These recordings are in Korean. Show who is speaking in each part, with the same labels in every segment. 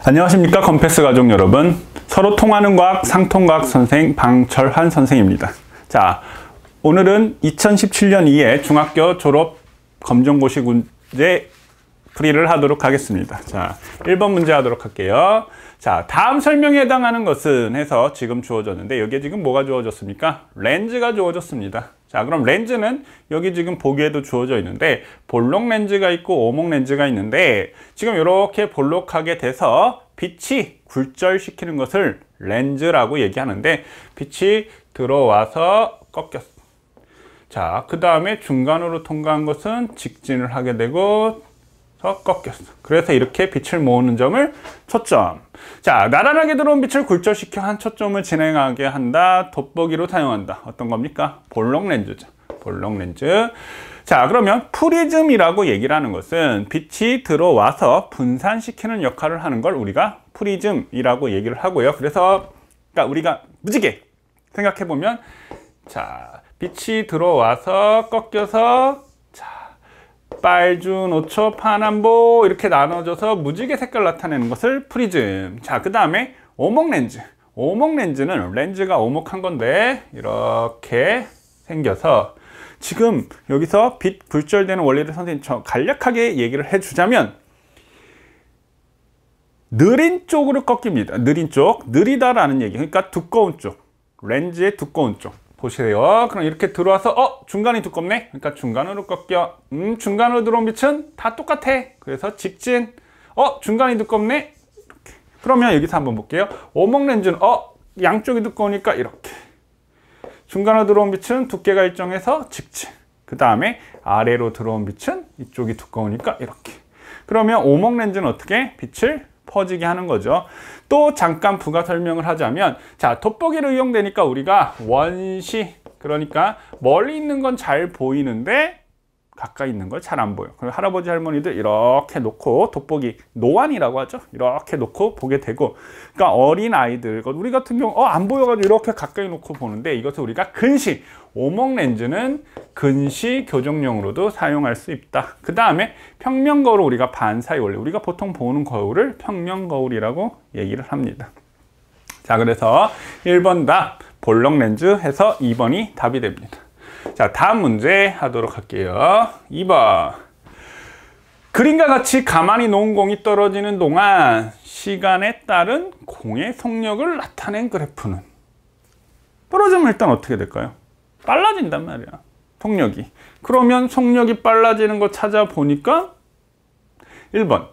Speaker 1: 안녕하십니까, 컴패스 가족 여러분. 서로 통하는 과학 상통과학 선생 방철환 선생입니다. 자, 오늘은 2017년 2회 중학교 졸업 검정고시 문제 풀이를 하도록 하겠습니다. 자, 1번 문제 하도록 할게요. 자, 다음 설명에 해당하는 것은 해서 지금 주어졌는데, 여기에 지금 뭐가 주어졌습니까? 렌즈가 주어졌습니다. 자, 그럼 렌즈는 여기 지금 보기에도 주어져 있는데, 볼록 렌즈가 있고 오목 렌즈가 있는데, 지금 이렇게 볼록하게 돼서 빛이 굴절시키는 것을 렌즈라고 얘기하는데, 빛이 들어와서 꺾였어. 자, 그 다음에 중간으로 통과한 것은 직진을 하게 되고 꺾였어. 그래서 이렇게 빛을 모으는 점을 초점. 자, 나란하게 들어온 빛을 굴절시켜 한 초점을 진행하게 한다. 돋보기로 사용한다. 어떤 겁니까? 볼록 렌즈죠. 볼록 렌즈. 자, 그러면 프리즘이라고 얘기를 하는 것은 빛이 들어와서 분산시키는 역할을 하는 걸 우리가 프리즘이라고 얘기를 하고요. 그래서 그러니까 우리가 무지개 생각해 보면, 자, 빛이 들어와서 꺾여서, 자, 빨주, 노초, 파남보 이렇게 나눠져서 무지개 색깔 나타내는 것을 프리즘. 자, 그 다음에 오목 렌즈. 오목 렌즈는 렌즈가 오목한 건데 이렇게 생겨서, 지금 여기서 빛 굴절되는 원리를 선생님 간략하게 얘기를 해주자면, 느린 쪽으로 꺾입니다. 느린 쪽, 느리다라는 얘기. 그러니까 두꺼운 쪽, 렌즈의 두꺼운 쪽. 보세요. 그럼 이렇게 들어와서 중간이 두껍네. 그러니까 중간으로 꺾여. 중간으로 들어온 빛은 다 똑같아. 그래서 직진. 중간이 두껍네. 이렇게. 그러면 여기서 한번 볼게요. 오목 렌즈는 양쪽이 두꺼우니까 이렇게. 중간으로 들어온 빛은 두께가 일정해서 직진. 그 다음에 아래로 들어온 빛은 이쪽이 두꺼우니까 이렇게. 그러면 오목 렌즈는 어떻게 빛을 퍼지게 하는 거죠. 또 잠깐 부가 설명을 하자면, 자, 돋보기를 이용되니까 우리가 원시, 그러니까 멀리 있는 건 잘 보이는데 가까이 있는 걸 잘 안 보여. 그리고 할아버지 할머니들 이렇게 놓고, 돋보기 노안이라고 하죠. 이렇게 놓고 보게 되고, 그러니까 어린 아이들, 우리 같은 경우 안 보여가지고 이렇게 가까이 놓고 보는데, 이것을 우리가 근시, 오목 렌즈는 근시 교정용으로도 사용할 수 있다. 그 다음에 평면 거울, 우리가 반사의 원리, 우리가 보통 보는 거울을 평면 거울이라고 얘기를 합니다. 자, 그래서 1번 답 볼록 렌즈 해서 2번이 답이 됩니다. 자, 다음 문제 하도록 할게요. 2번. 그림과 같이 가만히 놓은 공이 떨어지는 동안 시간에 따른 공의 속력을 나타낸 그래프는, 떨어지면 일단 어떻게 될까요? 빨라진단 말이야, 속력이. 그러면 속력이 빨라지는 거 찾아보니까 1번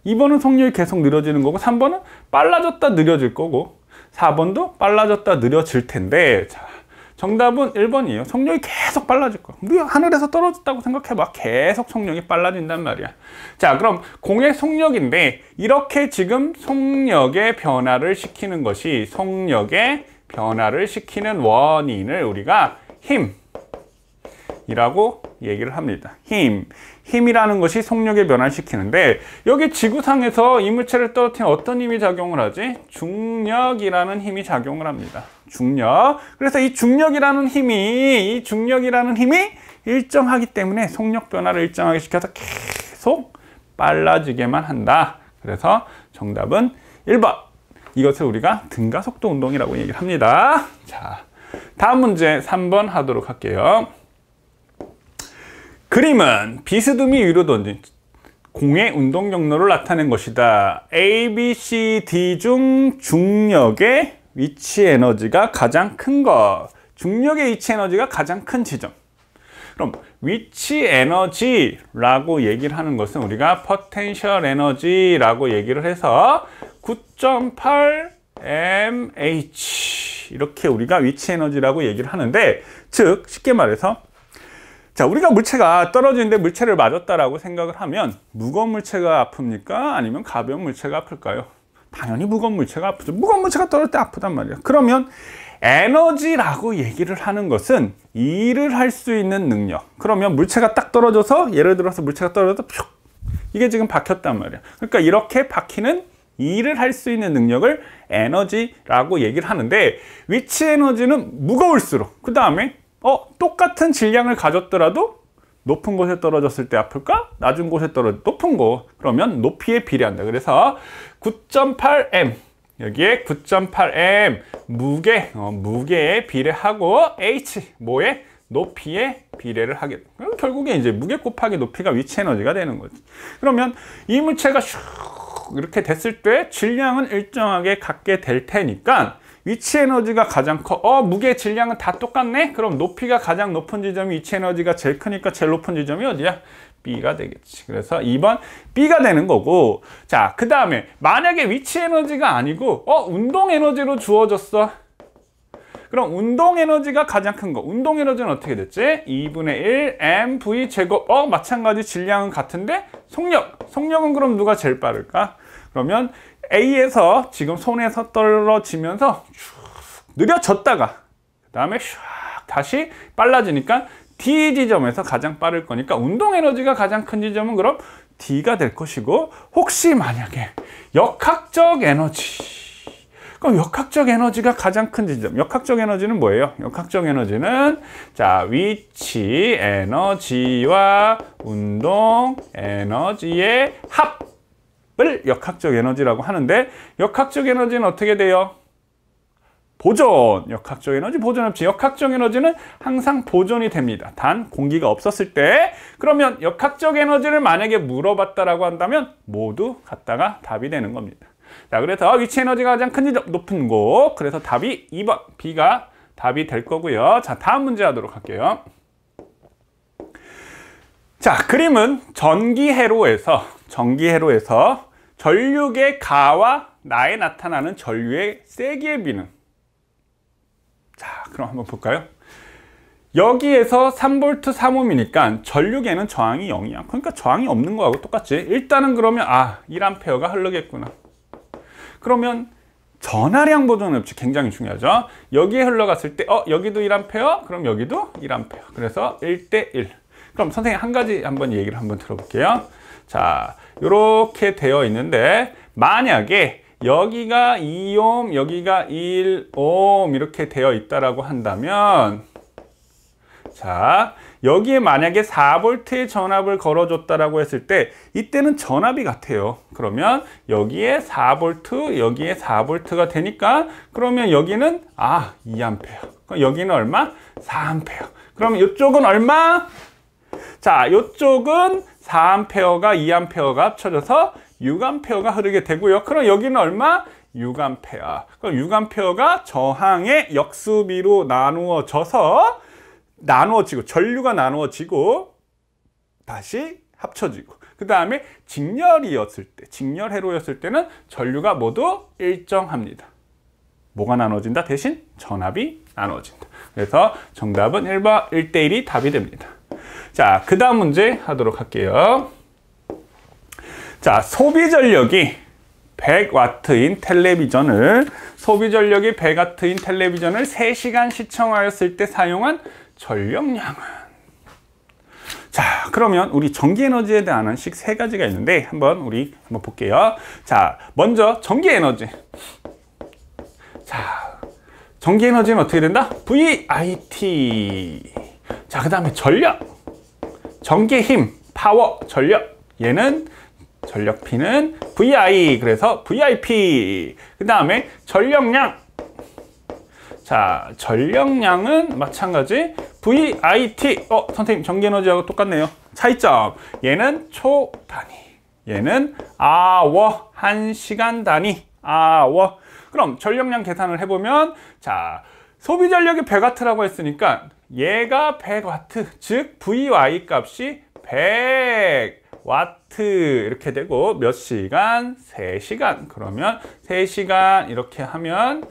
Speaker 1: 2번은 속력이 계속 느려지는 거고, 3번은 빨라졌다 느려질 거고, 4번도 빨라졌다 느려질 텐데, 자, 정답은 1번이에요. 속력이 계속 빨라질 거야. 우리가 하늘에서 떨어졌다고 생각해봐. 계속 속력이 빨라진단 말이야. 자, 그럼 공의 속력인데, 이렇게 지금 속력의 변화를 시키는 것이, 속력의 변화를 시키는 원인을 우리가 힘이라고 얘기를 합니다. 힘이라는 것이 속력의 변화를 시키는데, 여기 지구상에서 이물체를 떨어뜨리는 어떤 힘이 작용을 하지? 중력이라는 힘이 작용을 합니다. 중력. 그래서 이 중력이라는 힘이 일정하기 때문에 속력 변화를 일정하게 시켜서 계속 빨라지게만 한다. 그래서 정답은 1번. 이것을 우리가 등가속도 운동이라고 얘기를 합니다. 자, 다음 문제 3번 하도록 할게요. 그림은 비스듬히 위로 던진 공의 운동 경로를 나타낸 것이다. A, B, C, D 중 중력의 위치 에너지가 가장 큰 것. 중력의 위치 에너지가 가장 큰 지점. 그럼 위치 에너지라고 얘기를 하는 것은 우리가 포텐셜 에너지라고 얘기를 해서 9.8 mH 이렇게 우리가 위치 에너지라고 얘기를 하는데, 즉 쉽게 말해서, 자, 우리가 물체가 떨어지는데 물체를 맞았다라고 생각을 하면 무거운 물체가 아픕니까? 아니면 가벼운 물체가 아플까요? 당연히 무거운 물체가 아프죠. 무거운 물체가 떨어질 때 아프단 말이에요. 그러면 에너지라고 얘기를 하는 것은 일을 할 수 있는 능력. 그러면 물체가 딱 떨어져서, 예를 들어서 물체가 떨어져서 푹, 이게 지금 박혔단 말이에요. 그러니까 이렇게 박히는 일을 할 수 있는 능력을 에너지라고 얘기를 하는데, 위치 에너지는 무거울수록, 그 다음에 똑같은 질량을 가졌더라도 높은 곳에 떨어졌을 때 아플까? 낮은 곳에 높은 곳. 그러면 높이에 비례한다. 그래서 9.8m. 여기에 9.8m 무게에 비례하고 h 뭐에? 높이에 비례를 하게 돼. 결국에 이제 무게 곱하기 높이가 위치 에너지가 되는 거지. 그러면 이 물체가 슉 이렇게 됐을 때 질량은 일정하게 갖게 될 테니까 위치 에너지가 가장 커. 무게 질량은 다 똑같네? 그럼 높이가 가장 높은 지점이 위치 에너지가 제일 크니까 제일 높은 지점이 어디야? B가 되겠지. 그래서 2번 B가 되는 거고. 자, 그 다음에 만약에 위치 에너지가 아니고 운동 에너지로 주어졌어. 그럼 운동 에너지가 가장 큰 거. 운동 에너지는 어떻게 됐지? 2분의 1 mv 제곱. 마찬가지 질량은 같은데 속력은 그럼 누가 제일 빠를까? 그러면 A에서 지금 손에서 떨어지면서 느려졌다가 그 다음에 다시 빨라지니까 D 지점에서 가장 빠를 거니까 운동 에너지가 가장 큰 지점은 그럼 D가 될 것이고, 혹시 만약에 역학적 에너지, 그럼 역학적 에너지가 가장 큰 지점. 역학적 에너지는 뭐예요? 역학적 에너지는 자, 위치 에너지와 운동 에너지의 합을 역학적 에너지라고 하는데, 역학적 에너지는 어떻게 돼요? 보존. 역학적 에너지, 보존 없이. 역학적 에너지는 항상 보존이 됩니다. 단 공기가 없었을 때. 그러면 역학적 에너지를 만약에 물어봤다라고 한다면 모두 갖다가 답이 되는 겁니다. 자, 그래서 위치 에너지가 가장 큰 지점, 높은 곳. 그래서 답이 2번 B가 답이 될 거고요. 자, 다음 문제 하도록 할게요. 자, 그림은 전기회로에서 전류의 가와 나에 나타나는 전류의 세기의 비는. 자, 그럼 한번 볼까요? 여기에서 3V 3ohm이니까 전류계는 저항이 0이야. 그러니까 저항이 없는 거하고 똑같지. 일단은 그러면 1A가 흐르겠구나. 그러면 전하량 보존 법칙 굉장히 중요하죠. 여기에 흘러갔을 때 여기도 1A, 그럼 여기도 1A. 그래서 1대1. 그럼 선생님 한 가지 한번 얘기를 한번 들어볼게요. 자, 이렇게 되어 있는데 만약에 여기가 2ohm, 여기가 1ohm 이렇게 되어 있다라고 한다면, 자, 여기에 만약에 4V의 전압을 걸어줬다라고 했을 때 이때는 전압이 같아요. 그러면 여기에 4V, 여기에 4V가 되니까 그러면 여기는 2A. 그럼 여기는 얼마? 4A. 그럼 이쪽은 얼마? 자, 이쪽은 4A가 2A가 합쳐져서 6A가 흐르게 되고요. 그럼 여기는 얼마? 6A. 그럼 6A가 저항의 역수비로 나누어지고 전류가 나누어지고 다시 합쳐지고, 그 다음에 직렬이었을 때, 직렬회로였을 때는 전류가 모두 일정합니다. 뭐가 나눠진다? 대신 전압이 나눠진다. 그래서 정답은 1번 1대1이 답이 됩니다. 자, 그 다음 문제 하도록 할게요. 자, 소비 전력이 100W인 텔레비전을 3시간 시청하였을 때 사용한 전력량은. 자, 그러면 우리 전기에너지에 대한 원칙 3가지가 있는데 한번 볼게요. 자, 먼저 전기에너지. 자, 전기에너지는 어떻게 된다? VIT. 자, 그 다음에 전력. 전기의 힘, 파워, 전력. 얘는 전력 P는 VI. 그래서 VIP. 그 다음에 전력량. 자, 전력량은 마찬가지 VIT. 선생님 전기에너지하고 똑같네요. 차이점. 얘는 초 단위, 얘는 아워, 1시간 단위, 아워. 그럼 전력량 계산을 해보면, 자, 소비 전력이 100W라고 했으니까 얘가 100W, 즉 VY 값이 100W 이렇게 되고, 몇 시간? 3시간. 그러면 3시간 이렇게 하면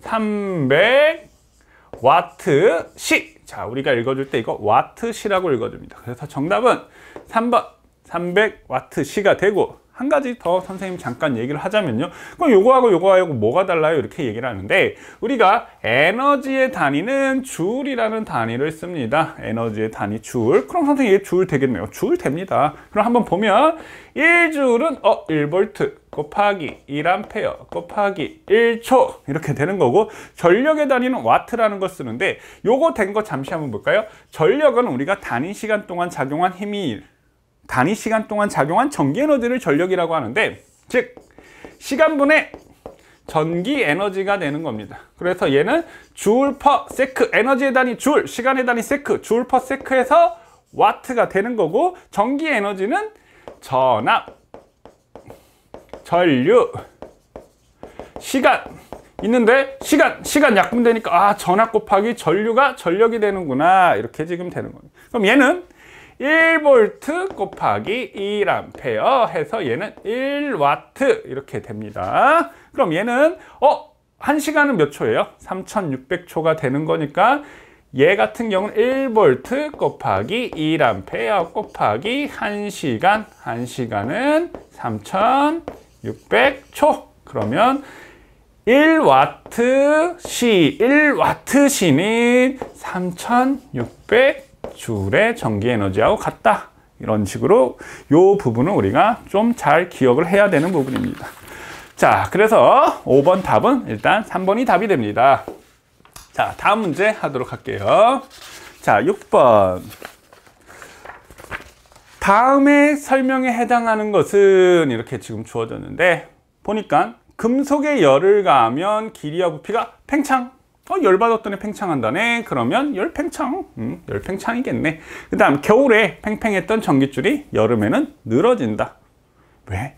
Speaker 1: 300W시. 자, 우리가 읽어줄 때 이거 와트시라고 읽어줍니다. 그래서 정답은 3번 300W시가 되고, 한 가지 더 선생님 잠깐 얘기를 하자면요. 그럼 요거하고 뭐가 달라요? 이렇게 얘기를 하는데, 우리가 에너지의 단위는 줄이라는 단위를 씁니다. 에너지의 단위 줄. 그럼 선생님 얘 줄 되겠네요. 줄 됩니다. 그럼 한번 보면 1줄은 1V, 곱하기 1A 곱하기 1초 이렇게 되는 거고, 전력의 단위는 와트라는 걸 쓰는데, 요거 된 거 잠시 한번 볼까요? 전력은 우리가 단위 시간 동안 작용한 힘이, 단위 시간 동안 작용한 전기 에너지를 전력이라고 하는데, 즉 시간분의 전기 에너지가 되는 겁니다. 그래서 얘는 줄 퍼 세크, 에너지의 단위 줄, 시간의 단위 세크, 줄 퍼 세크에서 와트가 되는 거고, 전기 에너지는 전압, 전류, 시간 있는데, 시간 약분되니까 전압 곱하기 전류가 전력이 되는구나, 이렇게 지금 되는 겁니다. 그럼 얘는 1V 곱하기 1A 해서 얘는 1W 이렇게 됩니다. 그럼 얘는 1시간은 몇 초예요? 3600초가 되는 거니까, 얘 같은 경우는 1V 곱하기 1A 곱하기 1시간, 1시간은 3600초. 그러면 1W시는 3600줄의 전기 에너지하고 같다. 이런 식으로 이 부분은 우리가 좀 잘 기억을 해야 되는 부분입니다. 자, 그래서 5번 답은 일단 3번이 답이 됩니다. 자, 다음 문제 하도록 할게요. 자, 6번. 다음의 설명에 해당하는 것은 이렇게 지금 주어졌는데, 보니까 금속에 열을 가하면 길이와 부피가 팽창. 열 받았더니 팽창한다네. 그러면 열 팽창. 열 팽창이겠네. 그 다음 겨울에 팽팽했던 전깃줄이 여름에는 늘어진다. 왜?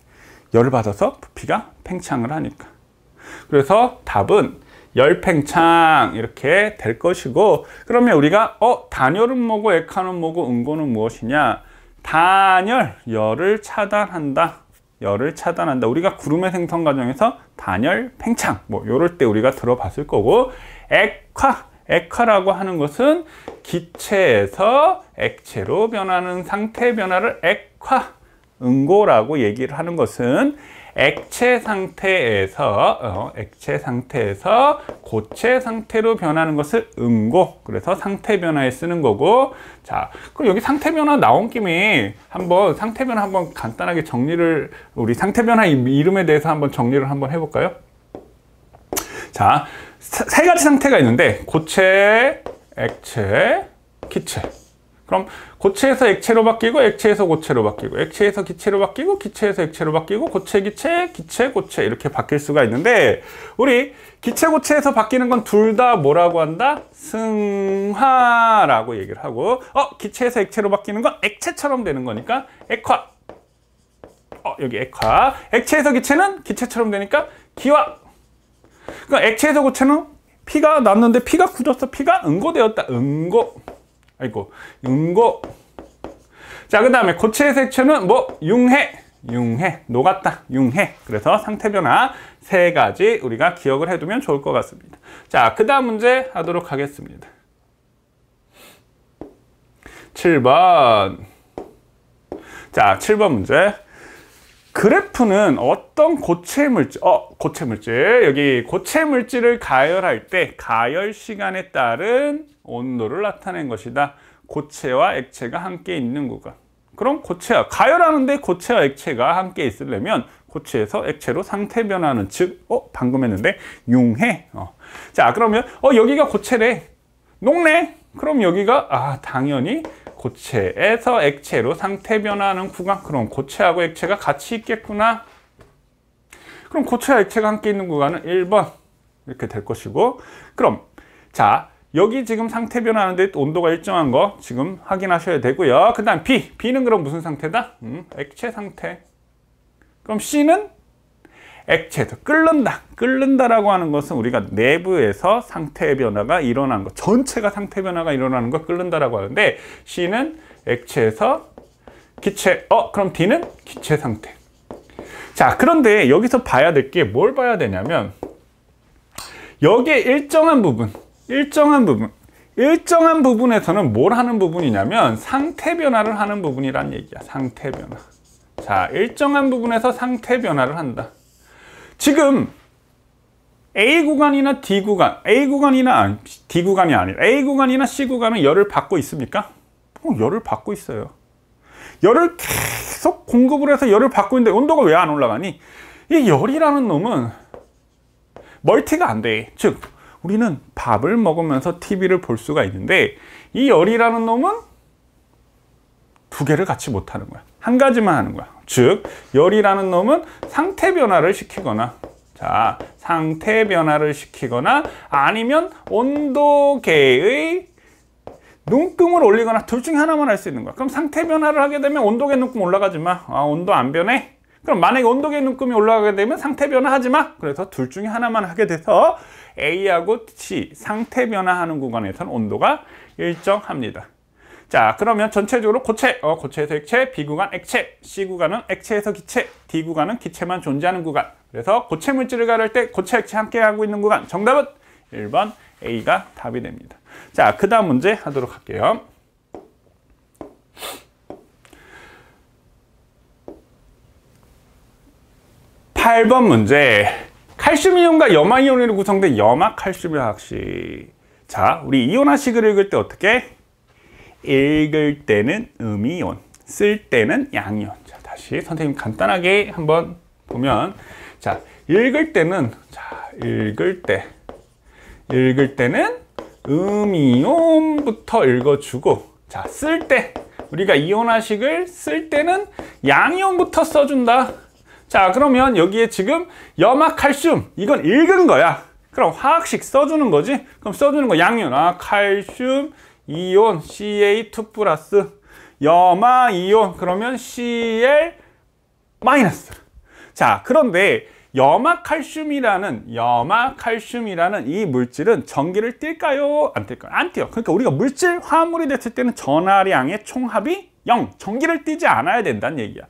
Speaker 1: 열을 받아서 부피가 팽창을 하니까. 그래서 답은 열팽창 이렇게 될 것이고, 그러면 우리가 단열은 뭐고 액화는 뭐고 응고는 무엇이냐? 단열, 열을 차단한다. 열을 차단한다. 우리가 구름의 생성 과정에서 단열, 팽창 뭐 요럴 때 우리가 들어봤을 거고, 액화라고 하는 것은 기체에서 액체로 변하는 상태 변화를 액화, 응고라고 얘기를 하는 것은 액체 상태에서 고체 상태로 변하는 것을 응고, 그래서 상태 변화에 쓰는 거고. 자, 그럼 여기 상태 변화 나온 김에 한번 상태 변화 한번 간단하게 정리를, 우리 상태 변화 이름에 대해서 한번 정리를 한번 해볼까요? 자, 세 가지 상태가 있는데, 고체, 액체, 기체. 그럼 고체에서 액체로 바뀌고, 액체에서 고체로 바뀌고, 액체에서 기체로 바뀌고, 기체에서 액체로 바뀌고, 고체, 기체, 기체, 고체 이렇게 바뀔 수가 있는데, 우리 기체, 고체에서 바뀌는 건 둘 다 뭐라고 한다? 승화라고 얘기를 하고, 기체에서 액체로 바뀌는 건 액체처럼 되는 거니까 액화. 여기 액화. 액체에서 기체는 기체처럼 되니까 기화. 그러니까 액체에서 고체는 피가 났는데 피가 굳었어. 피가 응고되었다. 응고. 응고. 자, 그 다음에 고체에서 액체는 뭐? 융해. 녹았다. 융해. 그래서 상태 변화 세 가지 우리가 기억을 해두면 좋을 것 같습니다. 자, 그 다음 문제 하도록 하겠습니다. 7번. 자, 7번 문제. 그래프는 어떤 고체 물질, 여기 고체 물질을 가열할 때 가열 시간에 따른 온도를 나타낸 것이다. 고체와 액체가 함께 있는 구간. 그럼 가열하는데 고체와 액체가 함께 있으려면 고체에서 액체로 상태 변화는, 즉 방금 했는데 융해. 자, 그러면 여기가 고체래. 녹네. 그럼 여기가 당연히 고체에서 액체로 상태 변화하는 구간. 그럼 고체하고 액체가 같이 있겠구나. 그럼 고체와 액체가 함께 있는 구간은 1번 이렇게 될 것이고, 그럼 자, 여기 지금 상태 변화하는데 온도가 일정한 거 지금 확인하셔야 되고요. 그 다음 B는 그럼 무슨 상태다? 액체 상태. 그럼 C는 액체에서 끓는다라고 하는 것은 우리가 내부에서 상태 변화가 일어나는 것, 전체가 상태 변화가 일어나는 걸 끓는다라고 하는데, C는 액체에서 기체. 그럼 D는 기체 상태. 자, 그런데 여기서 봐야 될 게 뭘 봐야 되냐면, 여기에 일정한 부분에서는 뭘 하는 부분이냐면 상태 변화를 하는 부분이란 얘기야. 상태 변화. 자, 일정한 부분에서 상태 변화를 한다. 지금 A 구간이나 D 구간, D 구간이 아니라 A 구간이나 C 구간은 열을 받고 있습니까? 열을 받고 있어요. 열을 계속 공급을 해서 열을 받고 있는데 온도가 왜 안 올라가니? 이 열이라는 놈은 멀티가 안 돼. 즉 우리는 밥을 먹으면서 TV를 볼 수가 있는데 이 열이라는 놈은 두 개를 같이 못 하는 거야. 한 가지만 하는 거야. 즉 열이라는 놈은 상태 변화를 시키거나, 자, 상태 변화를 시키거나 아니면 온도계의 눈금을 올리거나 둘 중에 하나만 할 수 있는 거야. 그럼 상태 변화를 하게 되면 온도계 눈금 올라가지 마. 아, 온도 안 변해? 그럼 만약에 온도계 눈금이 올라가게 되면 상태 변화 하지 마. 그래서 둘 중에 하나만 하게 돼서 A하고 C 상태 변화하는 구간에서는 온도가 일정합니다. 자, 그러면 전체적으로 고체, 고체에서 액체, B 구간 액체, C 구간은 액체에서 기체, D 구간은 기체만 존재하는 구간. 그래서 고체 물질을 가를 때 고체, 액체 함께 하고 있는 구간. 정답은 1번 A가 답이 됩니다. 자, 그 다음 문제 하도록 할게요. (8번) 문제. 칼슘 이온과 염화 이온으로 구성된 염화 칼슘 화학식. 자, 우리 이온화식을 읽을 때 어떻게? 읽을 때는 음이온, 쓸 때는 양이온. 자, 다시 선생님 간단하게 한번 보면, 자, 읽을 때는, 자, 읽을 때는 음이온부터 읽어주고, 자, 쓸 때, 우리가 이온화식을 쓸 때는 양이온부터 써준다. 자, 그러면 여기에 지금 염화칼슘, 이건 읽은 거야. 그럼 화학식 써주는 거지? 그럼 써주는 거 양이온, 칼슘, 이온, Ca2 플러스, 염화이온, 그러면 Cl 마이너스. 자, 그런데 염화칼슘이라는 이 물질은 전기를 띨까요? 안 띨까요? 안 띄어. 그러니까 우리가 물질, 화합물이 됐을 때는 전하량의 총합이 0, 전기를 띄지 않아야 된다는 얘기야.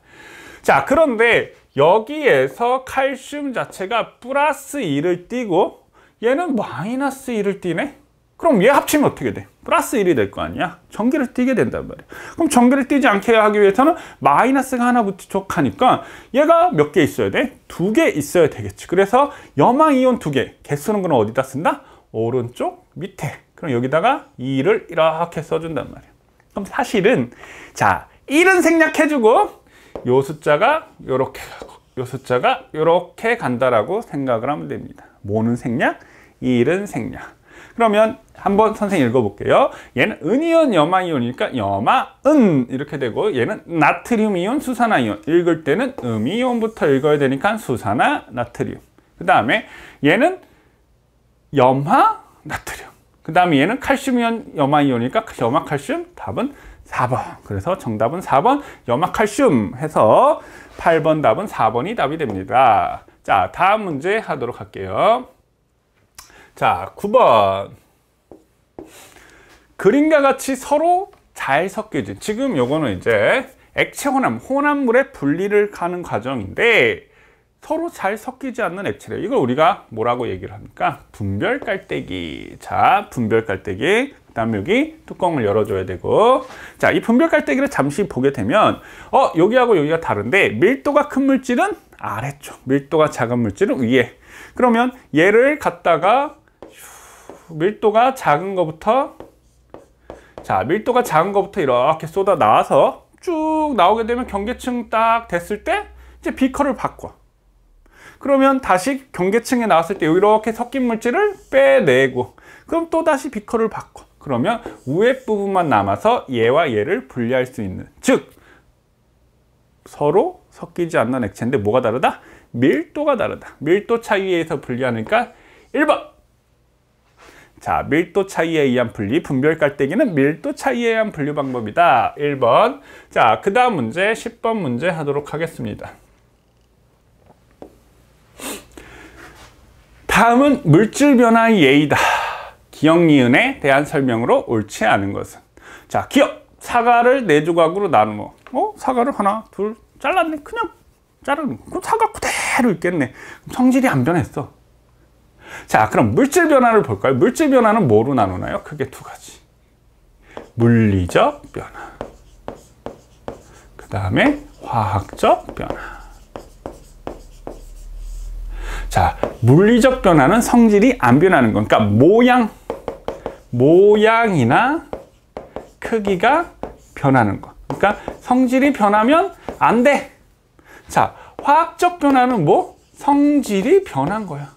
Speaker 1: 자, 그런데 여기에서 칼슘 자체가 플러스 2를 띄고 얘는 마이너스 2를 띄네? 그럼 얘 합치면 어떻게 돼? 플러스 1이 될 거 아니야? 전기를 띄게 된단 말이야. 그럼 전기를 띄지 않게 하기 위해서는 마이너스가 하나 부족하니까 얘가 몇 개 있어야 돼? 2개 있어야 되겠지. 그래서 염화이온 2개. 개수는 그럼 어디다 쓴다? 오른쪽 밑에. 그럼 여기다가 2를 이렇게 써준단 말이야. 그럼 사실은, 자, 1은 생략해주고 요 숫자가 요렇게 가고 요 숫자가 요렇게 간다라고 생각을 하면 됩니다. 뭐는 생략? 1은 생략. 그러면 한번 선생님 읽어볼게요. 얘는 은이온, 염화이온이니까 염화은 이렇게 되고, 얘는 나트륨이온, 수산화이온. 읽을 때는 음이온부터 읽어야 되니까 수산화, 나트륨. 그 다음에 얘는 염화, 나트륨. 그 다음에 얘는 칼슘이온, 염화이온이니까 염화칼슘. 답은 4번. 그래서 정답은 4번 염화칼슘 해서 8번 답은 4번이 답이 됩니다. 자, 다음 문제 하도록 할게요. 자, 9번. 그림과 같이 서로 잘 섞여진, 지금 요거는 이제 액체 혼합물의 분리를 하는 과정인데 서로 잘 섞이지 않는 액체래. 이걸 우리가 뭐라고 얘기를 합니까? 분별 깔때기. 자, 분별 깔때기. 그 다음에 여기 뚜껑을 열어줘야 되고, 자, 이 분별 깔때기를 잠시 보게 되면 여기하고 여기가 다른데 밀도가 큰 물질은 아래쪽, 밀도가 작은 물질은 위에. 그러면 얘를 갖다가 밀도가 작은 거부터, 자, 밀도가 작은 거부터 이렇게 쏟아 나와서 쭉 나오게 되면 경계층 딱 됐을 때 이제 비커를 바꿔. 그러면 다시 경계층에 나왔을 때 이렇게 섞인 물질을 빼내고, 그럼 또 다시 비커를 바꿔. 그러면 위에 부분만 남아서 얘와 얘를 분리할 수 있는, 즉 서로 섞이지 않는 액체인데 뭐가 다르다? 밀도가 다르다. 밀도 차이에 의해서 분리하니까 1번. 자, 밀도 차이에 의한 분리, 분별 깔때기는 밀도 차이에 의한 분류 방법이다. 1번. 자, 그 다음 문제 10번 문제 하도록 하겠습니다. 다음은 물질 변화의 예이다. 기억 니은에 대한 설명으로 옳지 않은 것은. 자, 기억. 사과를 4조각으로 나누어. 사과를 하나, 둘, 잘랐네. 그냥 자르는 거. 그럼 사과 그대로 있겠네. 성질이 안 변했어. 자, 그럼 물질 변화를 볼까요? 물질 변화는 뭐로 나누나요? 크게 두 가지. 물리적 변화. 그 다음에 화학적 변화. 자, 물리적 변화는 성질이 안 변하는 거. 그러니까 모양이나 크기가 변하는 거. 그러니까 성질이 변하면 안 돼. 자, 화학적 변화는 뭐? 성질이 변한 거야.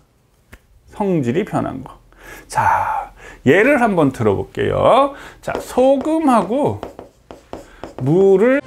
Speaker 1: 성질이 변한 거. 자, 예를 한번 들어볼게요. 자, 소금하고 물을